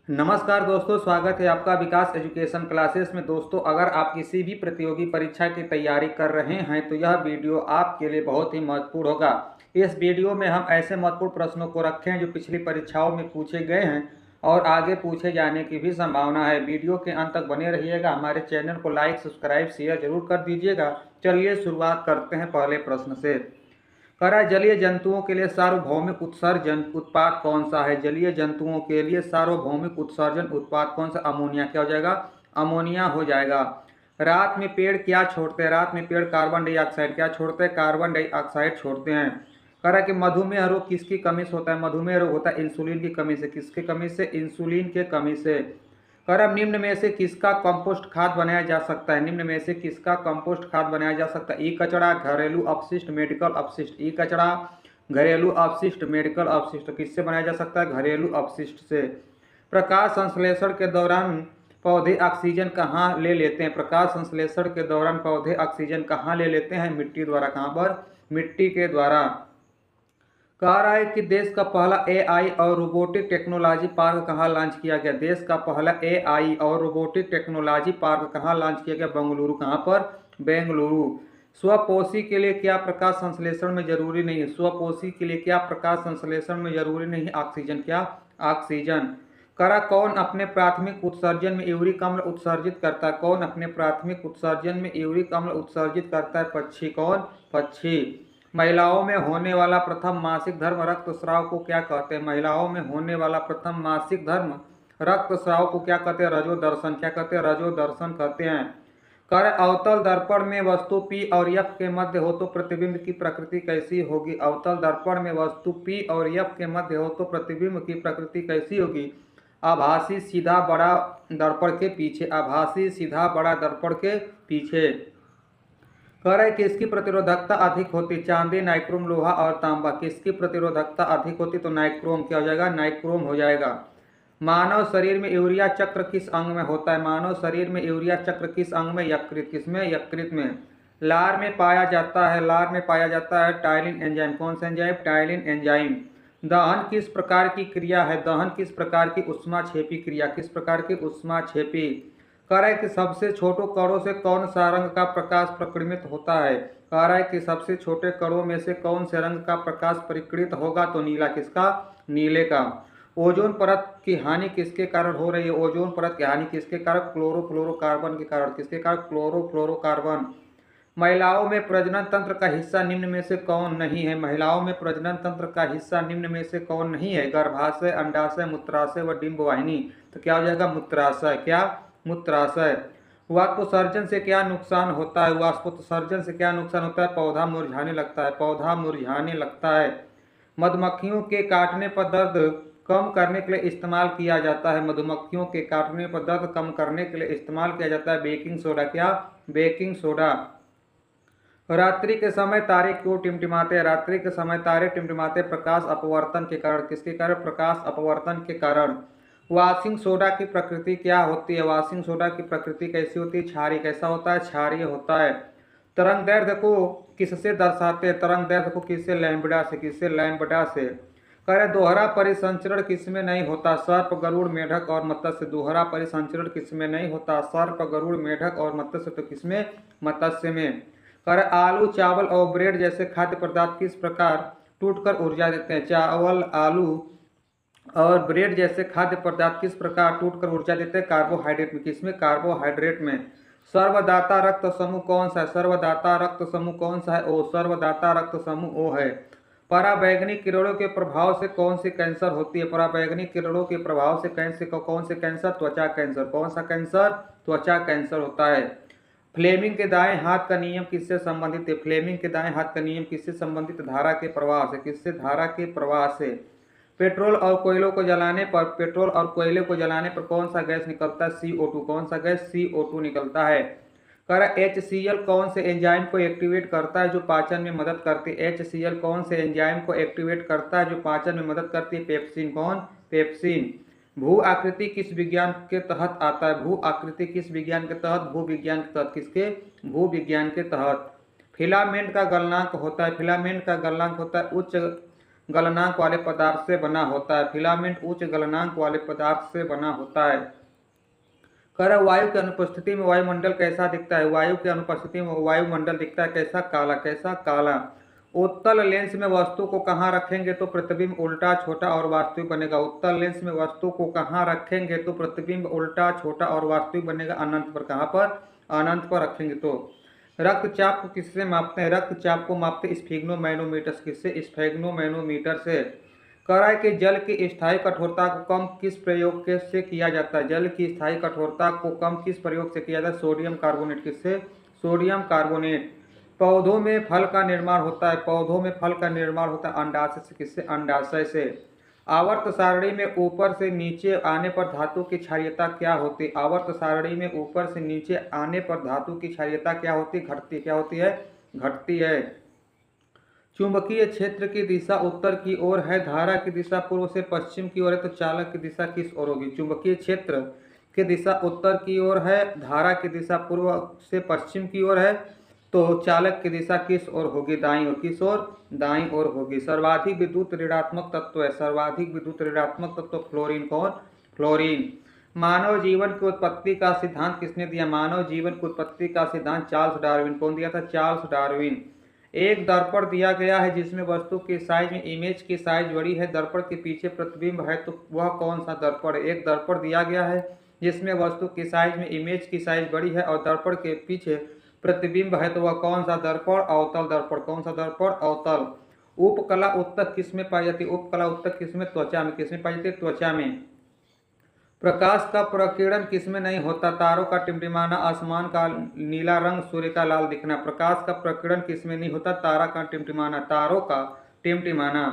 नमस्कार दोस्तों, स्वागत है आपका विकास एजुकेशन क्लासेस में। दोस्तों, अगर आप किसी भी प्रतियोगी परीक्षा की तैयारी कर रहे हैं तो यह वीडियो आपके लिए बहुत ही महत्वपूर्ण होगा। इस वीडियो में हम ऐसे महत्वपूर्ण प्रश्नों को रखे हैं जो पिछली परीक्षाओं में पूछे गए हैं और आगे पूछे जाने की भी संभावना है। वीडियो के अंत तक बने रहिएगा। हमारे चैनल को लाइक, सब्सक्राइब, शेयर जरूर कर दीजिएगा। चलिए शुरुआत करते हैं पहले प्रश्न से। करा जलीय जंतुओं के लिए सार्वभौमिक उत्सर्जन उत्पाद कौन सा है? जलीय जंतुओं के लिए सार्वभौमिक उत्सर्जन उत्पाद कौन सा? अमोनिया। क्या हो जाएगा? अमोनिया हो जाएगा। रात में पेड़ क्या छोड़ते हैं? रात में पेड़ कार्बन डाइऑक्साइड क्या छोड़ते हैं? कार्बन डाइऑक्साइड छोड़ते हैं। करा कि मधुमेह रोग किसकी कमी से होता है? मधुमेह रोग होता है इंसुलिन की कमी से। किसकी कमी से? इंसुलिन के कमी से। कर अब निम्न में से किसका कंपोस्ट खाद बनाया जा सकता है? निम्न में से किसका कंपोस्ट खाद बनाया जा सकता है? ई कचरा, घरेलू अपशिष्ट, मेडिकल अपशिष्ट। ई कचरा, घरेलू अपशिष्ट, मेडिकल अपशिष्ट। किससे बनाया जा सकता है? घरेलू अपशिष्ट से। प्रकाश संश्लेषण के दौरान पौधे ऑक्सीजन कहाँ ले लेते हैं? प्रकाश संश्लेषण के दौरान पौधे ऑक्सीजन कहाँ ले लेते हैं? मिट्टी द्वारा। कहाँ पर? मिट्टी के द्वारा। कह रहा है कि देश का पहला एआई और रोबोटिक टेक्नोलॉजी पार्क कहाँ लॉन्च किया गया? देश का पहला एआई और रोबोटिक टेक्नोलॉजी पार्क कहाँ लॉन्च किया गया? बेंगलुरु। कहाँ पर? बेंगलुरु। स्वपोषी के लिए क्या प्रकाश संश्लेषण में जरूरी नहीं है? स्वपोषी के लिए क्या प्रकाश संश्लेषण में जरूरी नहीं है? ऑक्सीजन। क्या? ऑक्सीजन। करा कौन अपने प्राथमिक उत्सर्जन में यूरिक अम्ल उत्सर्जित करता है? कौन अपने प्राथमिक उत्सर्जन में यूरिक अम्ल उत्सर्जित करता है? पक्षी। कौन? पक्षी। महिलाओं में होने वाला प्रथम मासिक धर्म रक्तस्राव को क्या कहते हैं? महिलाओं में होने वाला प्रथम मासिक धर्म रक्तस्राव को क्या कहते हैं? रजोदर्शन। क्या कहते हैं? रजोदर्शन कहते हैं। कर अवतल दर्पण में वस्तु P और F के मध्य हो तो प्रतिबिंब की प्रकृति कैसी होगी? अवतल दर्पण में वस्तु P और F के मध्य हो तो प्रतिबिंब की प्रकृति कैसी होगी? आभासी, सीधा, बड़ा दर्पण के पीछे। आभासी, सीधा, बड़ा दर्पण के पीछे। कह रहा है किसकी प्रतिरोधकता अधिक होती? चांदी, नाइक्रोम, लोहा और तांबा। किसकी प्रतिरोधकता अधिक होती? तो नाइक्रोम। क्या हो जाएगा? नाइक्रोम हो जाएगा। मानव शरीर में यूरिया चक्र किस अंग में होता है? मानव शरीर में यूरिया चक्र किस अंग में? यकृत। किसमें? यकृत में। लार में पाया जाता है, लार में पाया जाता है टाइलिन एंजाइम। कौन सा एंजाइम? Ptyalin enzyme. दहन किस प्रकार की क्रिया है? दहन किस प्रकार की ऊष्माक्षेपी क्रिया? किस प्रकार की? ऊष्माक्षेपी। कह रहा है कि सबसे छोटे कणों से कौन सा रंग का प्रकाश प्रकीर्णित होता है? कह रहा है कि सबसे छोटे कणों में से कौन से रंग का प्रकाश प्रकीर्णित होगा? तो नीला। किसका? नीले का। ओजोन परत की हानि किसके कारण हो रही है? ओजोन परत की हानि किसके कारण? क्लोरोफ्लोरोकार्बन के कारण। किसके कारण? क्लोरोफ्लोरोकार्बन। महिलाओं में प्रजनन तंत्र का हिस्सा निम्न में से कौन नहीं है? महिलाओं में प्रजनन तंत्र का हिस्सा निम्न में से कौन नहीं है? गर्भाशय, अंडाशय, मूत्राशय व डिंब वाहिनी। तो क्या हो जाएगा? मूत्राशय। क्या? मूत्राशय। वाष्पोत्सर्जन से क्या नुकसान होता है? वाष्पोत्सर्जन से क्या नुकसान होता है? पौधा मुरझाने लगता है। पौधा मुरझाने लगता है। मधुमक्खियों के काटने पर दर्द कम करने के लिए इस्तेमाल किया जाता है। मधुमक्खियों के काटने पर दर्द कम करने के लिए इस्तेमाल किया जाता है बेकिंग सोडा। क्या? Baking soda. रात्रि के समय तारे क्यों टिमटिमाते हैं? रात्रि के समय तारे टिमटिमाते प्रकाश अपवर्तन के कारण। किसके कारण? प्रकाश अपवर्तन के कारण। वाशिंग सोडा की प्रकृति क्या होती है? वाशिंग सोडा की प्रकृति कैसी होती है? क्षारीय। कैसा होता है? क्षारीय होता है। तरंग दैर्ध्य को किससे दर्शाते हैं? तरंग दैर्ध्य को किससे? लैम्ब्डा से। किससे? लैम्ब्डा से। कह रहे दोहरा परिसंचरण किसमें नहीं होता? सर्प, गरुड़, मेढक और मत्स्य। दोहरा परिसंचरण किसमें नहीं होता? सर्प, गरुड़, मेढक और मत्स्य। तो किसमें? मत्स्य में। कह रहे आलू, चावल और ब्रेड जैसे खाद्य पदार्थ किस प्रकार टूटकर ऊर्जा देते हैं? चावल, आलू और ब्रेड जैसे खाद्य पदार्थ किस प्रकार टूटकर ऊर्जा देते हैं? कार्बोहाइड्रेट में। किसमें? कार्बोहाइड्रेट में। सर्वदाता रक्त समूह कौन सा है? सर्वदाता रक्त समूह कौन सा है? ओ। सर्वदाता रक्त समूह ओ है। पराबैंगनी किरणों के प्रभाव से कौन सी कैंसर होती है? पराबैंगनी किरणों के प्रभाव से कौन से कैंसर? त्वचा कैंसर। कौन सा कैंसर? त्वचा कैंसर होता है। फ्लेमिंग के दाएं हाथ का नियम किससे संबंधित है? फ्लेमिंग के दाएं हाथ का नियम किससे संबंधित? धारा के प्रवाह से। किससे? धारा के प्रवाह से। पेट्रोल और कोयलों को जलाने पर कौन सा गैस निकलता है? CO2। कौन सा गैस? CO2 निकलता है। कर HCl कौन से एंजाइम को एक्टिवेट करता है जो पाचन में मदद करती है? HCl कौन से एंजाइम को एक्टिवेट करता है जो पाचन में मदद करती है? पेप्सिन। कौन? पेप्सिन। भू आकृति किस विज्ञान के तहत आता है? भू आकृति किस विज्ञान के तहत? भू विज्ञान के तहत। किसके? भू विज्ञान के तहत। फिलामेंट का गलनांक होता है, फिलामेंट का गलनांक होता है उच्च गलनांक वाले पदार्थ से बना होता है। फिलामेंट उच्च गलनांक वाले पदार्थ से बना होता है। कह वायु की अनुपस्थिति में वायुमंडल कैसा दिखता है? वायु की अनुपस्थिति में वायुमंडल दिखता है कैसा? काला। कैसा? काला। उत्तल लेंस में वस्तु को कहाँ रखेंगे तो प्रतिबिंब उल्टा छोटा और वास्तविक बनेगा? उत्तल लेंस में वस्तु को कहाँ रखेंगे तो प्रतिबिंब उल्टा छोटा और वास्तविक बनेगा? अनंत पर। कहाँ पर? अनंत पर रखेंगे। तो रक्तचाप को किससे मापते हैं? रक्तचाप को मापते स्फिग्नोमैनोमीटर। किससे? स्फिग्नोमैनोमीटर से। कह कि जल की स्थायी कठोरता को कम किस प्रयोग से किया जाता है? जल की स्थायी कठोरता को कम किस प्रयोग से किया जाता है? Sodium carbonate. किससे? Sodium carbonate. पौधों में फल का निर्माण होता है। पौधों में फल का निर्माण होता है अंडाशय से। किससे? अंडाशय से। आवर्त सारणी में ऊपर से नीचे आने पर धातु की क्षारीयता क्या होती है? आवर्त सारणी में ऊपर से नीचे आने पर धातु की क्षारीयता क्या होती? घटती। क्या होती है? घटती है। चुंबकीय क्षेत्र की दिशा उत्तर की ओर है, धारा की दिशा पूर्व से पश्चिम की ओर है, तो चालक की दिशा किस ओर होगी? चुंबकीय क्षेत्र की दिशा उत्तर की ओर है, धारा की दिशा पूर्व से पश्चिम की ओर है, तो चालक की दिशा किस ओर होगी? दाईं ओर। किस ओर? दाईं ओर होगी। सर्वाधिक विद्युत ऋणात्मक तत्व है। सर्वाधिक विद्युत ऋणात्मक तत्व फ्लोरीन। कौन? फ्लोरीन। मानव जीवन की उत्पत्ति का सिद्धांत किसने दिया? मानव जीवन की उत्पत्ति का सिद्धांत चार्ल्स डार्विन। कौन दिया था? Charles Darwin. एक दर्पण दिया गया है जिसमें वस्तु के साइज में इमेज की साइज बड़ी है, दर्पण के पीछे प्रतिबिंब है, तो वह कौन सा दर्पण है? एक दर्पण दिया गया है जिसमें वस्तु के साइज में इमेज की साइज बड़ी है और दर्पण के पीछे प्रतिबिंब है, तो वह कौन सा दर्पण? अवतल दर्पण। कौन सा दर्पण? अवतल। उपकला उत्तक किसमें पाई जाती है? उपकला उत्तक किसमें? त्वचा में। किसमें पाई जाती है? त्वचा में। प्रकाश का प्रकीर्णन किसमें नहीं होता? तारों का टिमटिमाना, आसमान का नीला रंग, सूर्य का लाल दिखना। प्रकाश का प्रकीर्णन किसमें नहीं होता? तारा का टिमटिमाना, तारों का टिमटिमाना।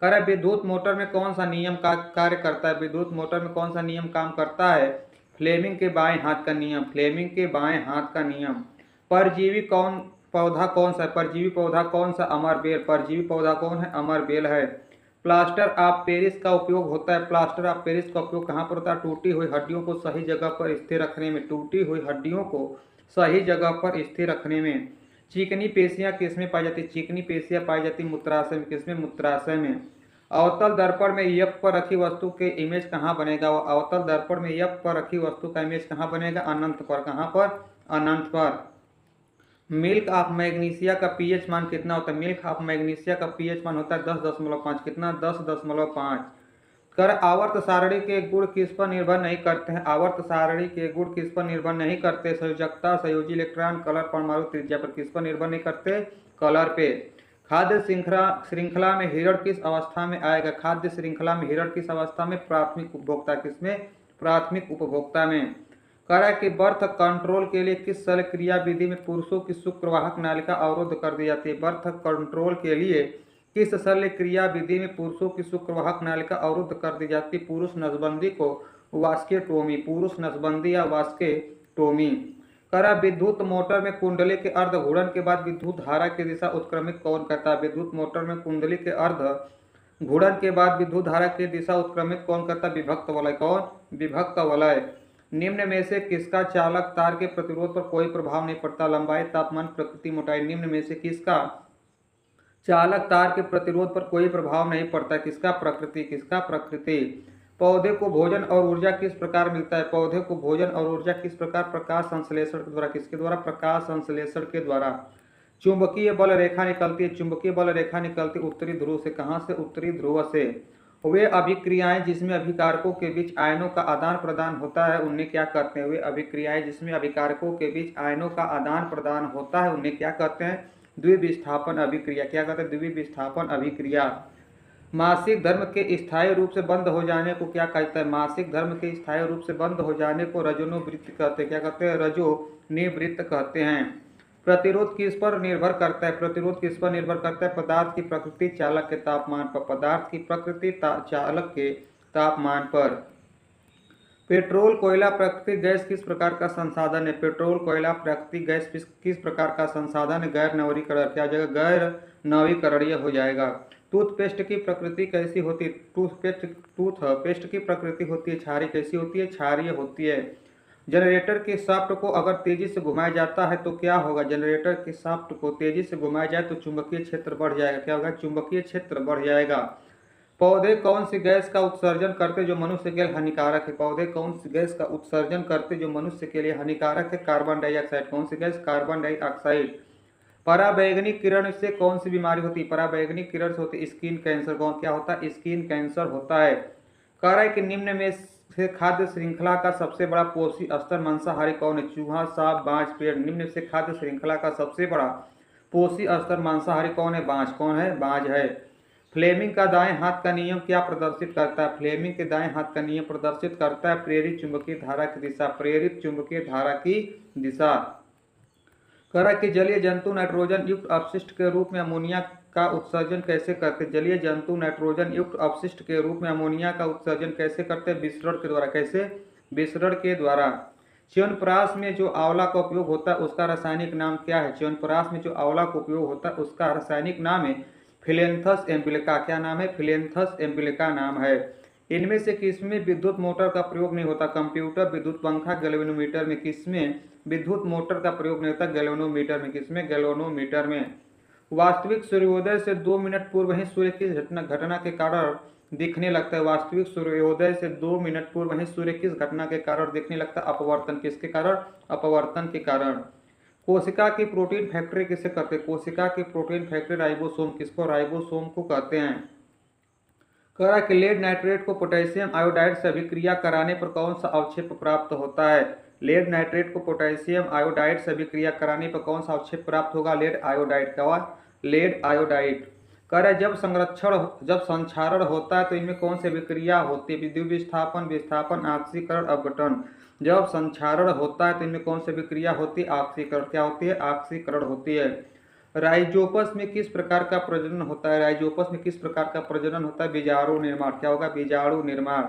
कह रहा है विद्युत मोटर में कौन सा नियम का कार्य करता है? विद्युत मोटर में कौन सा नियम काम करता है? फ्लेमिंग के बाएं हाथ का नियम। फ्लेमिंग के बाएं हाथ का नियम। परजीवी पौधा कौन सा है? परजीवी पौधा कौन सा? अमरबेल। परजीवी पौधा कौन है? अमरबेल है। प्लास्टर ऑफ पेरिस का उपयोग होता है। प्लास्टर ऑफ पेरिस का उपयोग कहाँ पर होता है? टूटी हुई हड्डियों को सही जगह पर स्थिर रखने में। टूटी हुई हड्डियों को सही जगह पर स्थिर रखने में। चिकनी पेशियां किसमें पाई जाती? चिकनी पेशियां पाई जाती मूत्राशय में। किसमें? मूत्राशय में। अवतल दर्पण में यप पर रखी वस्तु के इमेज कहाँ बनेगा? अवतल दर्पण में यप पर रखी वस्तु का इमेज कहाँ बनेगा? अनंत पर। कहाँ पर? अनंत पर। मिल्क ऑफ मैग्नीशिया का पीएच मान कितना होता है? मिल्क ऑफ मैग्नीशिया का पीएच मान होता है 10.5। कितना? 10.5। कर आवर्त सारणी के गुण किस पर निर्भर नहीं करते हैं? आवर्त सारणी के गुण किस पर निर्भर नहीं करते? संयोजकता, संयोजी इलेक्ट्रॉन, कलर, परमाणु त्रिज्या पर। किस पर निर्भर नहीं करते? कलर पे। खाद्य श्रृंखला में हिरण किस अवस्था में आएगा? खाद्य श्रृंखला में हिरण किस अवस्था में? प्राथमिक उपभोक्ता। किसमें? प्राथमिक उपभोक्ता में। कह रहा है कि बर्थ कंट्रोल के लिए किस शल्य क्रिया विधि में पुरुषों की शुक्रवाहक नालिका अवरुद्ध कर दी जाती है? बर्थ कंट्रोल के लिए किस शल्य क्रिया विधि में पुरुषों की शुक्रवाहक नालिका अवरुद्ध कर दी जाती है? पुरुष नसबंदी को वास्केटोमी। पुरुष नसबंदी या वास्केटोमी। कह रहा विद्युत मोटर में कुंडली के अर्ध घूर्णन के बाद विद्युत धारा की दिशा उत्क्रमित कौन करता है? विद्युत मोटर में कुंडली के अर्ध घूर्णन के बाद विद्युत धारा की दिशा उत्क्रमित कौन करता है? विभक्त वलय। कौन? विभक्त वलय। निम्न में से किसका चालक तार के प्रतिरोध पर कोई प्रभाव नहीं पड़ता? लंबाई, तापमान, प्रकृति, मोटाई। निम्न में से किसका चालक तार के प्रतिरोध पर कोई प्रभाव नहीं पड़ता? किसका? प्रकृति। किसका? प्रकृति। पौधे को भोजन और ऊर्जा किस प्रकार मिलता है? पौधे को भोजन और ऊर्जा किस प्रकार? प्रकाश संश्लेषण के द्वारा। किसके द्वारा? प्रकाश संश्लेषण के द्वारा। चुंबकीय बल रेखा निकलती है। चुंबकीय बल रेखा निकलती उत्तरी ध्रुव से। कहाँ से? उत्तरी ध्रुव से। वे अभिक्रियाएं जिसमें अभिकारकों के बीच आयनों का आदान प्रदान होता है उन्हें क्या कहते हैं? वे अभिक्रियाएं जिसमें अभिकारकों के बीच आयनों का आदान प्रदान होता है उन्हें क्या कहते हैं? द्विविस्थापन अभिक्रिया। क्या कहते हैं? द्विविस्थापन अभिक्रिया। मासिक धर्म के स्थायी रूप से बंद हो जाने को क्या कहता है? मासिक धर्म के स्थायी रूप से बंद हो जाने को रजोनिवृत्त कहते हैं। क्या कहते हैं? रजोनिवृत्त कहते हैं। प्रतिरोध किस पर निर्भर करता है? प्रतिरोध किस पर निर्भर करता है? पदार्थ की प्रकृति, चालक के तापमान पर। पदार्थ की प्रकृति, चालक के तापमान पर। पेट्रोल, कोयला, प्राकृतिक गैस किस प्रकार का संसाधन है? पेट्रोल, कोयला, प्राकृतिक गैस किस प्रकार का संसाधन है? गैर नवीकरण। क्या हो जाएगा? गैर नवीकरणीय हो जाएगा। टूथपेस्ट की प्रकृति कैसी होती है? टूथपेस्ट की प्रकृति होती है क्षारीय। कैसी होती है? क्षारीय होती है। जनरेटर के शाफ्ट को अगर तेजी से घुमाया जाता है तो क्या होगा? जनरेटर के शाफ्ट को तेजी से घुमाया जाए तो चुंबकीय क्षेत्र बढ़ जाएगा। क्या होगा? चुंबकीय क्षेत्र बढ़ जाएगा। पौधे कौन सी गैस का उत्सर्जन करते जो मनुष्य के लिए हानिकारक है? पौधे कौन सी गैस का उत्सर्जन करते जो मनुष्य के लिए हानिकारक है? Carbon dioxide. कौन सी गैस? Carbon dioxide. पराबैंगनी किरण से कौन सी बीमारी होती है? पराबैंगनी किरण से होती है स्किन कैंसर। कौन क्या होता है? स्किन कैंसर होता है। कह रहा है कि निम्न में से खाद्य श्रृंखला का सबसे बड़ा पोषी स्तर मांसाहारी कौन है? चूहा, सांप, बाज, पेड़। निम्न से खाद्य श्रृंखला का सबसे बड़ा पोषी स्तर मांसाहारी कौन है? बाज। कौन है? बाज है। फ्लेमिंग का दाएं हाथ का नियम क्या प्रदर्शित करता है? फ्लेमिंग के दाएं हाथ का नियम प्रदर्शित करता है प्रेरित चुंबकीय धारा की दिशा। प्रेरित चुंबकीय धारा की दिशा। कह रहा है कि जलीय जंतु नाइट्रोजन युक्त अपशिष्ट के रूप में अमोनिया का उत्सर्जन कैसे करते? जलीय जंतु नाइट्रोजन युक्त अपशिष्ट के रूप में अमोनिया का उत्सर्जन कैसे करते हैं? विसरण के द्वारा। कैसे? विसरण के द्वारा। च्यवनप्राश में जो आंवला का उपयोग होता है उसका रासायनिक नाम क्या है? च्यवनप्राश में जो आंवला का उपयोग होता है उसका रासायनिक नाम है फिलेंथस एम्बिलिका। क्या नाम है? फिलेंथस एम्बिलिका नाम है। इनमें से किसमें विद्युत मोटर का प्रयोग नहीं होता? कंप्यूटर, विद्युत पंखा, गैल्वेनोमीटर में किसमें विद्युत मोटर का प्रयोग नहीं होता? गैल्वेनोमीटर में। किसमें? गैल्वेनोमीटर में। वास्तविक सूर्योदय से 2 मिनट पूर्व ही सूर्य किस घटना के कारण दिखने लगता है? वास्तविक सूर्योदय से 2 मिनट पूर्व ही सूर्य किस घटना के कारण दिखने लगता है? अपवर्तन। किसके कारण? अपवर्तन के कारण। कोशिका की प्रोटीन फैक्ट्री किसे कहते हैं? कोशिका की प्रोटीन फैक्ट्री राइबोसोम। किसको? राइबोसोम को कहते हैं। कह रहा है कि लेड नाइट्रेट को पोटेशियम आयोडाइड से अभिक्रिया कराने पर कौन सा अवक्षेप प्राप्त होता है? लेड नाइट्रेट को पोटेशियम आयोडाइड से अभिक्रिया कराने पर कौन सा अवक्षेप प्राप्त होगा? Lead iodide. क्या? Lead iodide. कह रहा है जब संक्षारण होता है तो इनमें कौन सी अभिक्रिया होती है? विद्युत विस्थापन, विस्थापन, ऑक्सीकरण, अपघटन। जब संक्षारण होता है तो इनमें कौन सी अभिक्रिया होती है? ऑक्सीकरण। क्या होती है? ऑक्सीकरण होती है। राइजोपस में किस प्रकार का प्रजनन होता है? राइजोपस में किस प्रकार का प्रजनन होता है? बीजाणु निर्माण। क्या होगा? बीजाणु निर्माण।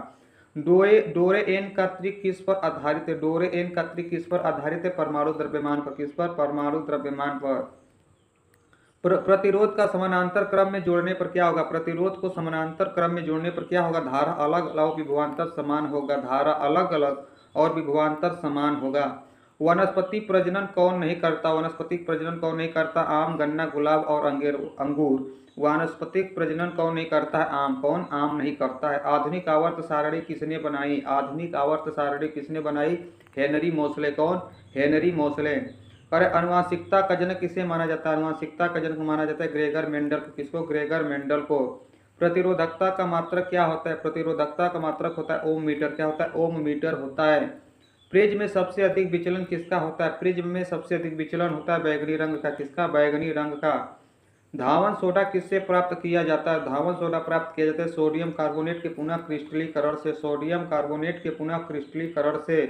डोरे एन का त्रिक किस पर आधारित है? डोरे एन का त्रिक किस पर आधारित है? परमाणु द्रव्यमान पर। किस पर? परमाणु द्रव्यमान पर। प्रतिरोध का समानांतर क्रम में जोड़ने पर क्या होगा? प्रतिरोध को समानांतर क्रम में जोड़ने पर क्या होगा? धारा अलग अलग विभवांतर समान होगा। धारा अलग अलग और विभवांतर समान होगा। वनस्पति प्रजनन कौन नहीं करता? वनस्पतिक प्रजनन कौन नहीं करता? आम, गन्ना, गुलाब और अंगूर। वानस्पतिक प्रजनन कौन नहीं करता है? आम। कौन? आम नहीं करता है। आधुनिक आवर्त सारणी किसने बनाई? आधुनिक आवर्त सारणी किसने बनाई? हेनरी मोसले। कौन? हेनरी मोसले। अरे अनुवांशिकता का जनक किसे माना जाता है? अनुवांशिकता का जनक माना जाता है ग्रेगर मेंडल को। किसको? ग्रेगर मेंडल को। प्रतिरोधकता का मात्रक क्या होता है? प्रतिरोधकता का मात्रक होता है ओम मीटर। क्या होता है? ओम मीटर होता है। प्रिज्म में सबसे अधिक विचलन किसका होता है? प्रिज्म में सबसे अधिक विचलन होता है बैगनी रंग का। किसका? बैगनी रंग का। धावन सोडा किससे प्राप्त किया जाता है? धावन सोडा प्राप्त किया जाता है सोडियम कार्बोनेट के पुनः क्रिस्टलीकरण से। सोडियम कार्बोनेट के पुनः क्रिस्टलीकरण से।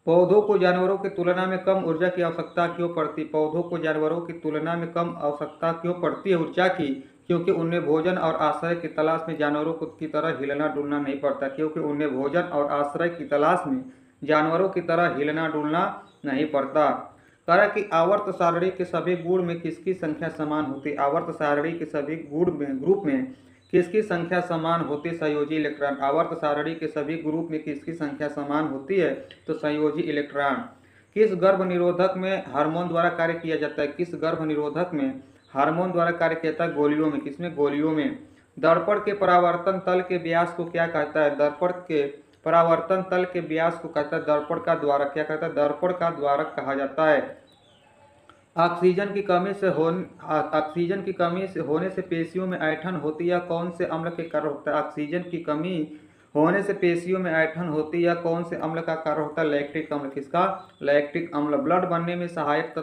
पौधों को जानवरों की तुलना में कम ऊर्जा की आवश्यकता क्यों पड़ती? पौधों को जानवरों की तुलना में कम आवश्यकता क्यों पड़ती है ऊर्जा की? क्योंकि उन्हें भोजन और आश्रय की तलाश में जानवरों की तरह हिलना डुलना नहीं पड़ता। क्योंकि उन्हें भोजन और आश्रय की तलाश में जानवरों की तरह हिलना डुलना नहीं पड़ता। कह कि आवर्त सारणी के सभी गुण में किसकी संख्या समान होती है? आवर्त सारणी के सभी गुण में ग्रुप में किसकी संख्या समान होती है? संयोजी इलेक्ट्रॉन। आवर्त सारणी के सभी ग्रुप में किसकी संख्या समान होती है? तो संयोजी इलेक्ट्रॉन। किस गर्भ निरोधक में हार्मोन द्वारा कार्य किया जाता है? किस गर्भ निरोधक में हार्मोन द्वारा कार्य किया जाता है? गोलियों में। किसमें? गोलियों में। दर्पण के परावर्तन तल के व्यास को क्या कहता है? दर्पण के परावर्तन तल के व्यास को कहता है दर्पण का द्वारक। क्या कहता है? दर्पण का द्वारक कहा जाता है। ऑक्सीजन की कमी से होने से पेशियों में ऐंठन होती है कौन से अम्ल के कारण होता है? ऑक्सीजन की कमी होने से पेशियों में ऐंठन होती है कौन से अम्ल का कारण होता है? लैक्टिक अम्ल। किसका? लैक्टिक अम्ल। ब्लड बनने में सहायक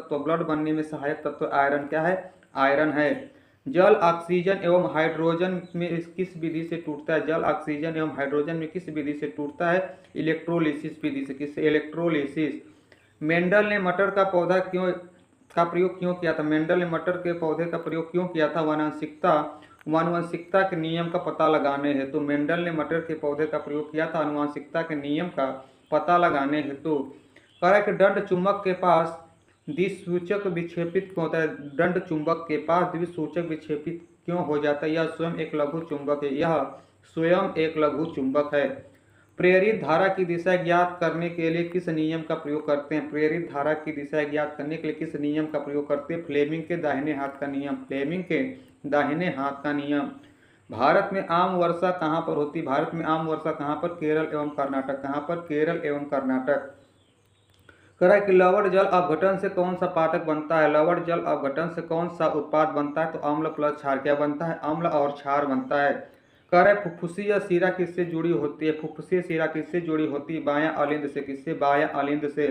तत्व आयरन। क्या है? आयरन है। जल ऑक्सीजन एवं हाइड्रोजन में किस विधि से टूटता है? जल ऑक्सीजन एवं हाइड्रोजन में किस विधि से टूटता है? इलेक्ट्रोलिसिस विधि से। किससे? इलेक्ट्रोलिसिस। मेंडल ने मटर का प्रयोग क्यों किया था? मेंडल ने मटर के पौधे का प्रयोग क्यों किया था? आनुवंशिकता के नियम का पता लगाने हेतु मेंडल ने मटर के पौधे का प्रयोग किया था आनुवंशिकता के नियम का पता लगाने हेतु। कह रहा है कि दंड चुंबक के पास द्विसूचक विक्षेपित क्यों होता है? दंड चुंबक के पास द्विसूचक विक्षेपित क्यों हो जाता है? यह स्वयं एक लघु चुंबक है। यह स्वयं एक लघु चुंबक है। प्रेरित धारा की दिशा ज्ञात करने के लिए किस नियम का प्रयोग करते हैं? प्रेरित धारा की दिशा ज्ञात करने के लिए किस नियम का प्रयोग करते हैं? फ्लेमिंग के दाहिने हाथ का नियम। फ्लेमिंग के दाहिने हाथ का नियम। भारत में आम वर्षा कहाँ पर होती है? भारत में आम वर्षा कहाँ पर? केरल एवं कर्नाटक। कहाँ पर? केरल एवं कर्नाटक। कह रहा है कि लवण जल अपघटन से कौन सा पादप बनता है? लवण जल अपघटन से कौन सा उत्पाद बनता है? तो अम्ल प्लस क्षार। क्या बनता है? अम्ल और क्षार बनता है। कह रहे फुफ्फुसीय शिरा किससे जुड़ी होती है? फुफ्फुसीय शिरा किससे जुड़ी होती है? बायां अलिंद से। किससे? बायां अलिंद से।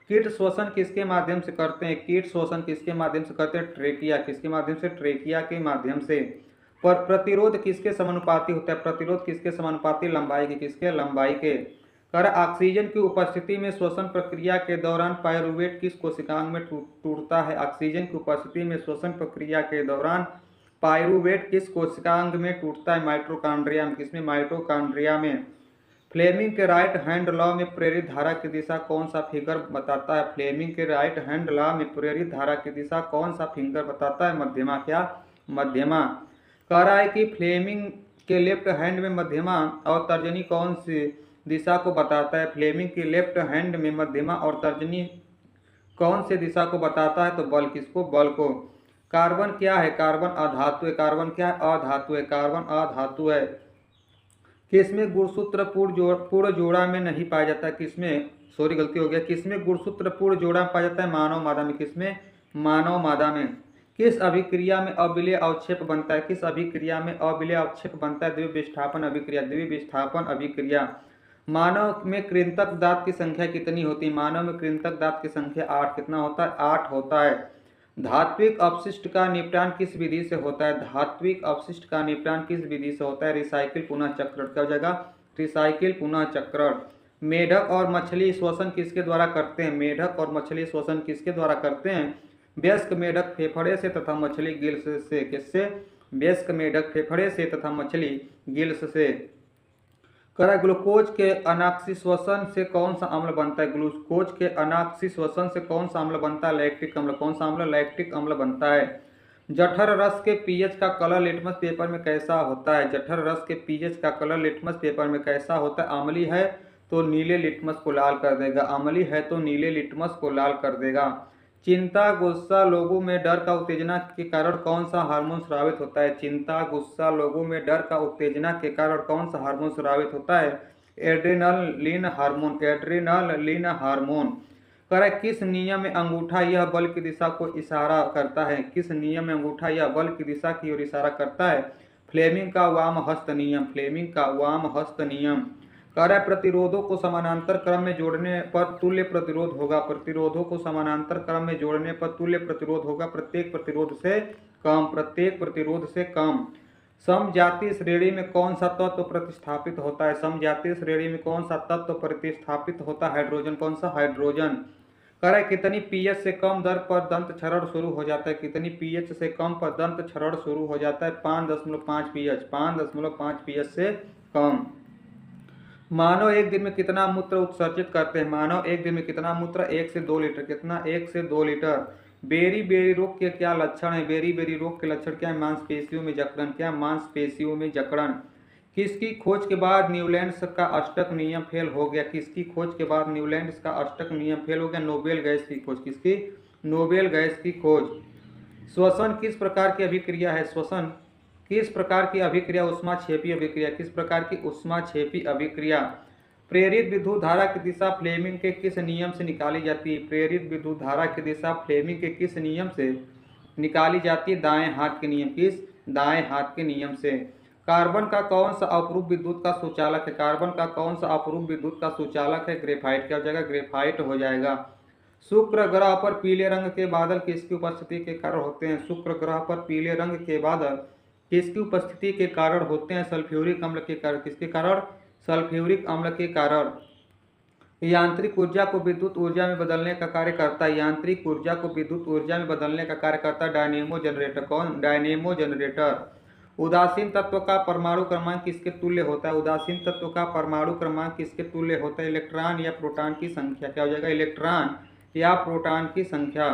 कीट श्वसन किसके माध्यम से करते हैं? कीट श्वसन किसके माध्यम से करते हैं? ट्रेकिया। किसके माध्यम से? ट्रेकिया के माध्यम से। पर प्रतिरोध किसके समानुपाती होता है? प्रतिरोध किसके समानुपाती? लंबाई के। किसके? लंबाई के। कर ऑक्सीजन की उपस्थिति में श्वसन प्रक्रिया के दौरान पायरुवेट किस कोशिकांग में टूटता है? ऑक्सीजन की उपस्थिति में श्वसन प्रक्रिया के दौरान पायरुवेट किस कोशिकांग में टूटता है? माइटोकॉन्ड्रिया में। किसमें? माइटोकॉन्ड्रिया में। फ्लेमिंग के राइट हैंड लॉ में प्रेरित धारा की दिशा कौन सा फिगर बताता है? फ्लेमिंग के राइट हैंड लॉ में प्रेरित धारा की दिशा कौन सा फिंगर बताता है? मध्यमा। क्या? मध्यमा। कह रहा है कि फ्लेमिंग के लेफ्ट हैंड में मध्यमा और तर्जनी कौन सी दिशा को बताता है? फ्लेमिंग के लेफ्ट हैंड में मध्यमा और तर्जनी कौन से दिशा को बताता है? तो बल। किसको? बल को। कार्बन क्या है? कार्बन अधातु है। कार्बन क्या है? अधातु है। कार्बन अधातु है। किसमें गुणसूत्र पूर्ण जोड़ा में नहीं पाया जाता? किसमें? सॉरी गलती हो गया। किसमें गुणसूत्र पूर्ण जोड़ा में पाया जाता है? मानव मादा में। किसमें? मानव मादा में। किस अभिक्रिया में अविलेय अवक्षेप बनता है? किस अभिक्रिया में अविलेय अवक्षेप बनता है? द्वितीय विस्थापन अभिक्रिया। द्वितीय विस्थापन अभिक्रिया। मानव में कृंतक दांत की संख्या कितनी होती है? मानव में कृंतक दांत की संख्या 8। कितना होता है? 8 होता है। धात्विक अपशिष्ट का निपटान किस विधि से होता है? धात्विक अपशिष्ट का निपटान किस विधि से होता है? रिसाइकिल पुनः चक्रण। क्या हो जाएगा? रिसाइकिल पुनः चक्रण। मेढक और मछली श्वसन किसके द्वारा करते हैं? मेढक और मछली श्वसन किसके द्वारा करते हैं? वयस्क मेढक फेफड़े से तथा मछली गिल्स से। किससे? वयस्क मेढक फेफड़े से तथा मछली गिल्स से। करा ग्लूकोज के अनाक्सी श्वसन से कौन सा अम्ल बनता है? ग्लूकोज के अनाक्सी श्वसन से कौन सा अम्ल बनता है? लैक्टिक अम्ल। कौन सा अम्ल? लैक्टिक अम्ल बनता है। जठर रस के पीएच का कलर लिटमस पेपर में कैसा होता है? जठर रस के पीएच का कलर लिटमस पेपर में कैसा होता है? अम्लीय है तो नीले लिटमस को लाल कर देगा। अम्लीय है तो नीले लिटमस को लाल कर देगा। चिंता गुस्सा लोगों में डर का उत्तेजना के कारण कौन सा हार्मोन स्रावित होता है? चिंता गुस्सा लोगों में डर का उत्तेजना के कारण कौन सा हार्मोन स्रावित होता है? Adrenaline hormone. Adrenaline hormone. कह रहा है किस नियम में अंगूठा यह बल की दिशा को इशारा करता है? किस नियम में अंगूठा यह बल की दिशा की ओर इशारा करता है? फ्लेमिंग का वाम हस्त नियम। फ्लेमिंग का वाम हस्त नियम। कह रहा है प्रतिरोधों को समानांतर क्रम में जोड़ने पर तुल्य प्रतिरोध होगा। प्रतिरोधों को समानांतर क्रम में जोड़ने पर तुल्य प्रतिरोध होगा प्रत्येक प्रतिरोध से कम। प्रत्येक प्रतिरोध से कम। समजातीय श्रेणी में कौन सा तत्व प्रतिस्थापित होता है? समजातीय श्रेणी में कौन सा तत्व प्रतिस्थापित होता है? हाइड्रोजन। कौन सा? हाइड्रोजन। कह रहा है कितनी पीएच से कम दर पर दंत क्षरण शुरू हो जाता है? कितनी पीएच से कम पर दंत क्षरण शुरू हो जाता है? 5.5 पीएच। 5.5 पीएच से कम। मानव एक दिन में कितना मूत्र उत्सर्जित करते हैं? मानव एक दिन में कितना मूत्र? 1 से 2 लीटर। कितना? 1 से 2 लीटर। बेरी बेरी रोग के क्या लक्षण है? बेरी बेरी रोग के लक्षण क्या है? मांसपेशियों में जकड़न। क्या? मांसपेशियों में जकड़न। किसकी खोज के बाद न्यूलैंड्स का अष्टक नियम फेल हो गया? किसकी खोज के बाद न्यूलैंड्स का अष्टक नियम फेल हो गया? नोबेल गैस की खोज। किसकी? नोबेल गैस की खोज। श्वसन किस प्रकार की अभिक्रिया है? श्वसन किस प्रकार की अभिक्रिया? ऊष्माक्षेपी अभिक्रिया। किस प्रकार की? ऊष्माक्षेपी अभिक्रिया। प्रेरित विद्युत धारा की दिशा फ्लेमिंग के किस नियम से निकाली जाती है? प्रेरित विद्युत धारा की दिशा फ्लेमिंग के किस नियम से निकाली जाती है? दाएं हाथ के नियम। किस? दाएं हाथ के नियम से। कार्बन का कौन सा अपरूप विद्युत का सुचालक है? कार्बन का कौन सा अपरूप विद्युत का सुचालक है? ग्रेफाइट। क्या हो जाएगा? ग्रेफाइट हो जाएगा। शुक्र ग्रह पर पीले रंग के बादल किसकी उपस्थिति के कारण होते हैं? शुक्र ग्रह पर पीले रंग के बादल किसकी उपस्थिति के कारण होते हैं? सल्फ्यूरिक अम्ल के कारण। किसके कारण? सल्फ्यूरिक अम्ल के कारण। यांत्रिक ऊर्जा को विद्युत ऊर्जा में बदलने का कार्य करता है। यांत्रिक ऊर्जा को विद्युत ऊर्जा में बदलने का कार्य करता है डायनेमो जनरेटर। कौन? Dynamo generator. उदासीन तत्व का परमाणु क्रमांक किसके तुल्य होता है? उदासीन तत्व का परमाणु क्रमांक किसके तुल्य होता है? इलेक्ट्रॉन या प्रोटॉन की संख्या। क्या हो जाएगा? इलेक्ट्रॉन या प्रोटॉन की संख्या।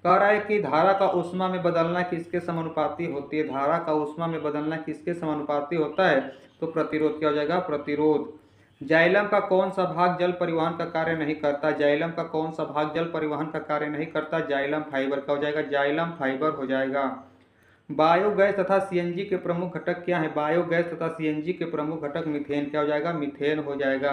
कह रहा है कि धारा का ऊष्मा में बदलना किसके समानुपाती होती है? धारा का ऊष्मा में बदलना किसके समानुपाती होता है? तो प्रतिरोध। क्या हो जाएगा? प्रतिरोध। जाइलम का कौन सा भाग जल परिवहन का कार्य नहीं करता? जाइलम का कौन सा भाग जल परिवहन का कार्य नहीं करता? जाइलम फाइबर का हो जाएगा, जाइलम फाइबर हो जाएगा। बायोगैस तथा सीएनजी के प्रमुख घटक क्या है? बायोगैस तथा सीएनजी के प्रमुख घटक मीथेन, क्या हो जाएगा? मीथेन हो जाएगा।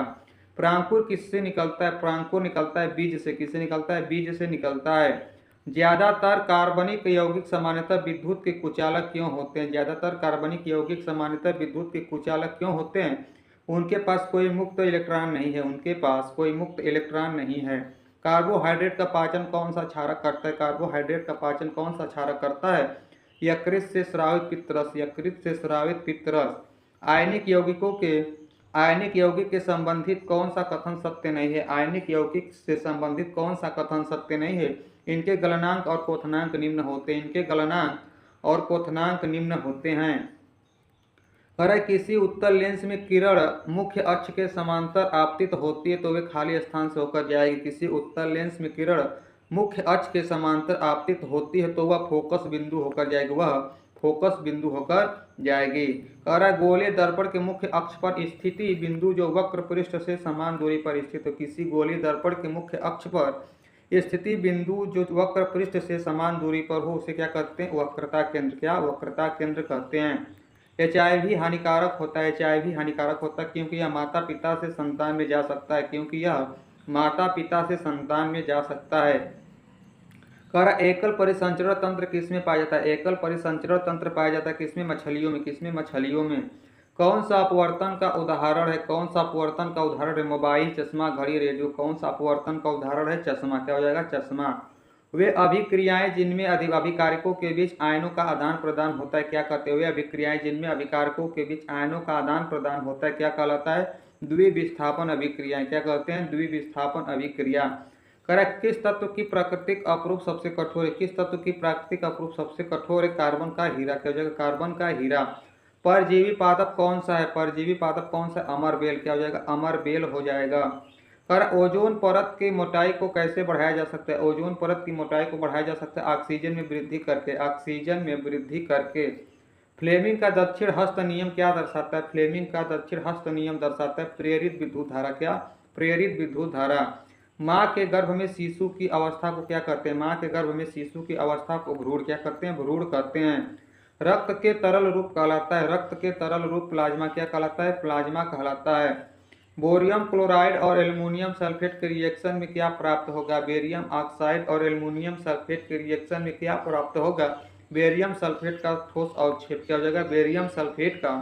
प्रांकुर किससे निकलता है? प्रांकुर निकलता है बीज से। किससे निकलता है? बीज से निकलता है। ज्यादातर कार्बनिक यौगिक सामान्यतः विद्युत के कुचालक क्यों होते हैं? ज्यादातर कार्बनिक यौगिक सामान्यतः विद्युत के कुचालक क्यों होते हैं? उनके पास कोई मुक्त इलेक्ट्रॉन नहीं है, उनके पास कोई मुक्त इलेक्ट्रॉन नहीं है। कार्बोहाइड्रेट का पाचन कौन सा क्षारक करता है? कार्बोहाइड्रेट का पाचन कौन सा क्षारक करता है? यकृत से स्रावित पित्तरस, यकृत से स्रावित पित्तरस। आयनिक यौगिक के संबंधित कौन सा कथन सत्य नहीं है? आयनिक यौगिक से संबंधित कौन सा कथन सत्य नहीं है? इनके गलनांक और क्वथनांक निम्न होते हैं, इनके गलनांक और क्वथनांक निम्न होते हैं। अगर किसी उत्तल लेंस में किरण मुख्य अक्ष के समांतर आपतित होती है तो वे खाली स्थान से होकर जाएगी। किसी उत्तल लेंस में किरण मुख्य अक्ष के समांतर आपतित होती है तो वह फोकस बिंदु होकर जाएगी, वह फोकस बिंदु होकर जाएगी। कह गोले दर्पण के मुख्य अक्ष पर स्थिति बिंदु जो वक्र पृष्ठ से समान दूरी पर स्थित हो। किसी गोले दर्पण के मुख्य अक्ष पर स्थिति बिंदु जो वक्र पृष्ठ से समान दूरी पर हो उसे क्या कहते हैं? वक्रता केंद्र। क्या? वक्रता केंद्र कहते हैं। HIV हानिकारक होता है, HIV हानिकारक होता है क्योंकि यह माता पिता से संतान में जा सकता है, क्योंकि यह माता पिता से संतान में जा सकता है। एकल परिसंचरण तंत्र किसमें पाया जाता है? एकल परिसंचरण तंत्र पाया जाता है किसमें? मछलियों में। किसमें? मछलियों में। कौन सा अपवर्तन का उदाहरण है? कौन सा अपवर्तन का उदाहरण है? मोबाइल, चश्मा, घड़ी, रेडियो। कौन सा अपवर्तन का उदाहरण है? चश्मा। क्या हो जाएगा? चश्मा। वे अभिक्रियाएं जिनमें अभिकारकों के बीच आयनों का आदान प्रदान होता है क्या कहते हैं? वे अभिक्रियाएं जिनमें अभिकारकों के बीच आयनों का आदान प्रदान होता है क्या कहलाता है? द्विविस्थापन अभिक्रियाएं। क्या कहते हैं? द्विविस्थापन अभिक्रिया। करेक्ट। किस तत्व की प्राकृतिक अपरूप सबसे कठोर है? किस तत्व की प्राकृतिक अपरूप सबसे कठोर है? कार्बन का हीरा। क्या हो जाएगा? कार्बन का हीरा। परजीवी पादप कौन सा है? परजीवी पादप कौन सा? अमरबेल। क्या हो जाएगा? अमरबेल हो जाएगा। ओजोन परत की मोटाई को कैसे बढ़ाया जा सकता है? ओजोन परत की मोटाई को बढ़ाया जा सकता है ऑक्सीजन में वृद्धि करके, ऑक्सीजन में वृद्धि करके। फ्लेमिंग का दक्षिण हस्त नियम क्या दर्शाता है? फ्लेमिंग का दक्षिण हस्त नियम दर्शाता है प्रेरित विद्युत धारा। क्या? प्रेरित विद्युत धारा। माँ के गर्भ में शिशु की अवस्था को क्या कहते हैं? माँ के गर्भ में शिशु की अवस्था को भ्रूण क्या कहते हैं? भ्रूण कहते हैं। रक्त के तरल रूप कहलाता है, रक्त के तरल रूप प्लाज्मा क्या कहलाता है? प्लाज्मा कहलाता है। बोरियम क्लोराइड और एल्युमिनियम सल्फेट के रिएक्शन में क्या प्राप्त होगा? बेरियम ऑक्साइड और एल्युमिनियम सल्फेट के रिएक्शन में क्या प्राप्त होगा? बेरियम सल्फेट का ठोस अवक्षेप। क्या हो जाएगा? बेरियम सल्फेट का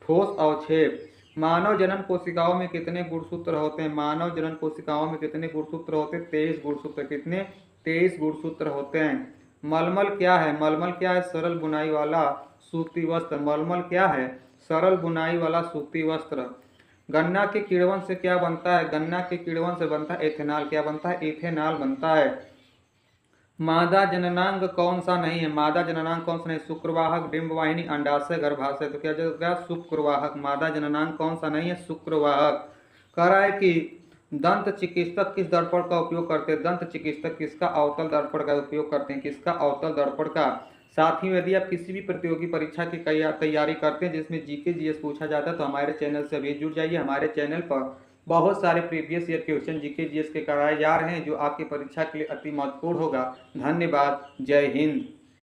ठोस अवक्षेप। मानव जनन कोशिकाओं में कितने गुणसूत्र होते हैं? मानव जनन कोशिकाओं में कितने गुणसूत्र होते हैं? 23 गुणसूत्र। कितने? 23 गुणसूत्र होते हैं। मलमल क्या है? मलमल क्या है? सरल बुनाई वाला सूती वस्त्र। मलमल क्या है? सरल बुनाई वाला सूती वस्त्र। गन्ना के किण्वन से क्या बनता है? गन्ना के किण्वन से बनता है एथेनॉल। क्या बनता है? एथेनॉल बनता है। मादा जननांग कौन सा नहीं है? मादा जननांग कौन सा नहीं? शुक्रवाहक, डिंबवाहिनी, अंडाशय, गर्भाशय। तो क्या जाएगा? शुक्रवाहक। मादा जननांग कौन सा नहीं है? शुक्रवाहक। कह रहा है कि दंत चिकित्सक किस दर्पण का उपयोग करते हैं? दंत चिकित्सक किसका? अवतल दर्पण का उपयोग करते हैं। किसका? अवतल दर्पण का। साथ ही यदि आप किसी भी प्रतियोगी परीक्षा की तैयारी करते हैं जिसमें जीके जीएस पूछा जाता है तो हमारे चैनल से अभी जुड़ जाइए। हमारे चैनल पर बहुत सारे previous year question GK GS के कराए जा रहे हैं जो आपकी परीक्षा के लिए अति महत्वपूर्ण होगा। धन्यवाद। जय हिंद।